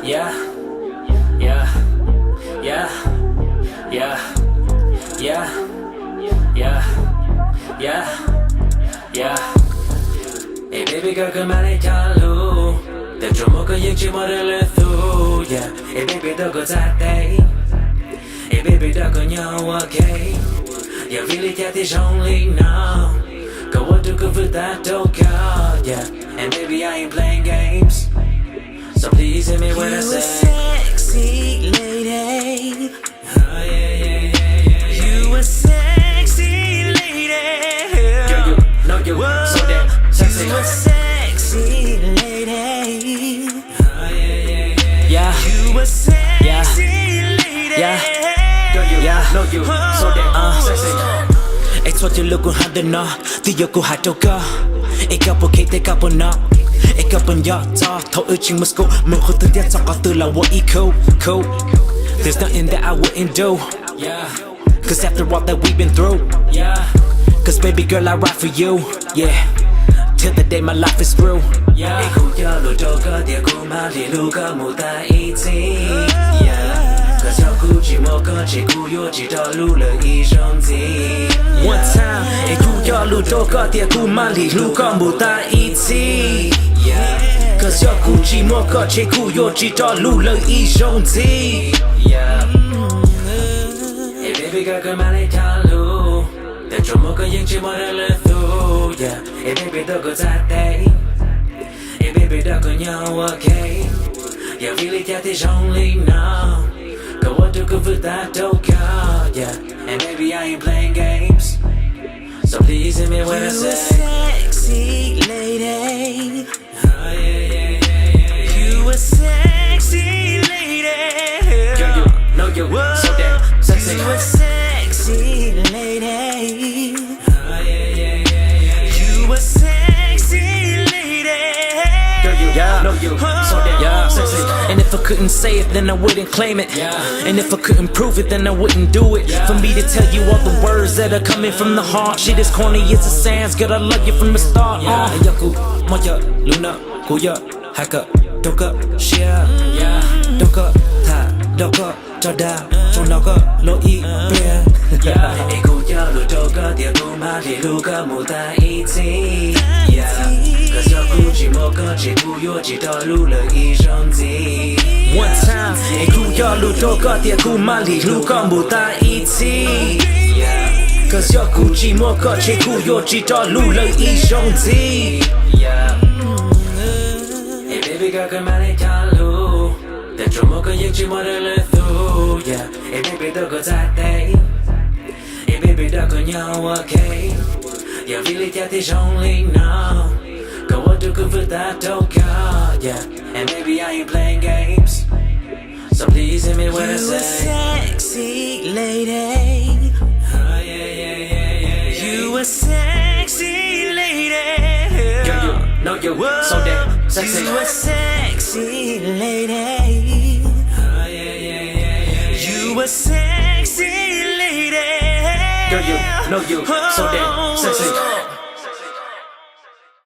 Yeah, yeah, yeah, yeah, yeah, yeah, yeah, yeah. Hey baby girl, come on and call the drum can you chim on the left through, yeah. Hey baby, don't go that day. Hey baby, don't go now, okay. You really get this only now. Go on to go for that, don't call, yeah. And baby, I ain't playing games. So please hear me when I say, you a sexy lady. oh yeah, yeah, yeah, yeah. You a sexy lady. Girl, you know you so damn sexy. You a sexy lady. Oh yeah, yeah, yeah, yeah. You a sexy lady. Girl, you know you so damn sexy. Ai cho cho lúc con hande na, ti yo ko ha to ka. Ai ka po ke te ka po na. Ai ka po ya ta, thâu ư ching must go. Mo khu tu tiết cho từ là what eco. There's nothing that I wouldn't do. Yeah, Cause after all that we've been through. yeah, Cause baby girl I ride for you. Yeah. Till the day my life is through. yeah. Ai khu ya lu to ka dia khu ma li lu ka mu ta i ti. Yeah. Cause your Gucci mo ka chi ku yo chi da lu le i shong ti. One time, ai khu ya lu to ka dia khu ma li lu ka mu ta i ti. Yeah, Cause your Gucci mo ka chi ku yo chi da lu le i shong ti. yeah. Hey baby girl, come on and call the drum can you chim on the left through, yeah. Hey baby, don't go that day. Hey baby, don't go now, okay. You really get this only now. Go on to go for that, don't call, yeah. And baby, I ain't playing games. So please hear me when I You a say, sexy lady. oh yeah, yeah, yeah, yeah. You a sexy lady. Girl, you know you so damn sexy. You a sexy lady. Oh yeah, yeah, yeah, yeah. You a sexy lady. Girl, you know you so damn sexy. And if I couldn't say it, then I wouldn't claim it. Yeah. And if I couldn't prove it, then I wouldn't do it. Yeah. For me to tell you all the words that are coming from the heart. Shit as corny as it sounds, girl, I love you from the start. Yeah. Yaku, Moya, Luna, Kuya, Haka, Doka, Shia, Yeah, Doka, Ta, Doka, Tada, Chonaga, Loi, Bear. yeah. Ai khu ya lu to ka dia khu ma li lu ka mu ta i ti. Yeah, cause your Gucci mo ka chi ku yo chi da lu le i shong ti. One time, ai khu ya lu to ka dia khu ma li lu ka mu ta i ti. Yeah, Cause your Gucci mo ka chi ku yo chi da lu le i shong ti. yeah. Hey baby girl, come on and call the drum can you chim on the left through, yeah. Hey baby, don't go that day. Hey baby, don't go now, okay. You really get this only now. Go on to go for that, don't call, yeah. And baby, I ain't playing games. So please hear me when I You a say, sexy lady. oh yeah, yeah, yeah, yeah, yeah. You a sexy lady. Girl, you know you so damn sexy. You a sexy lady. Oh yeah, yeah, yeah, yeah, yeah. You a sexy lady. Girl, you know you so damn sexy.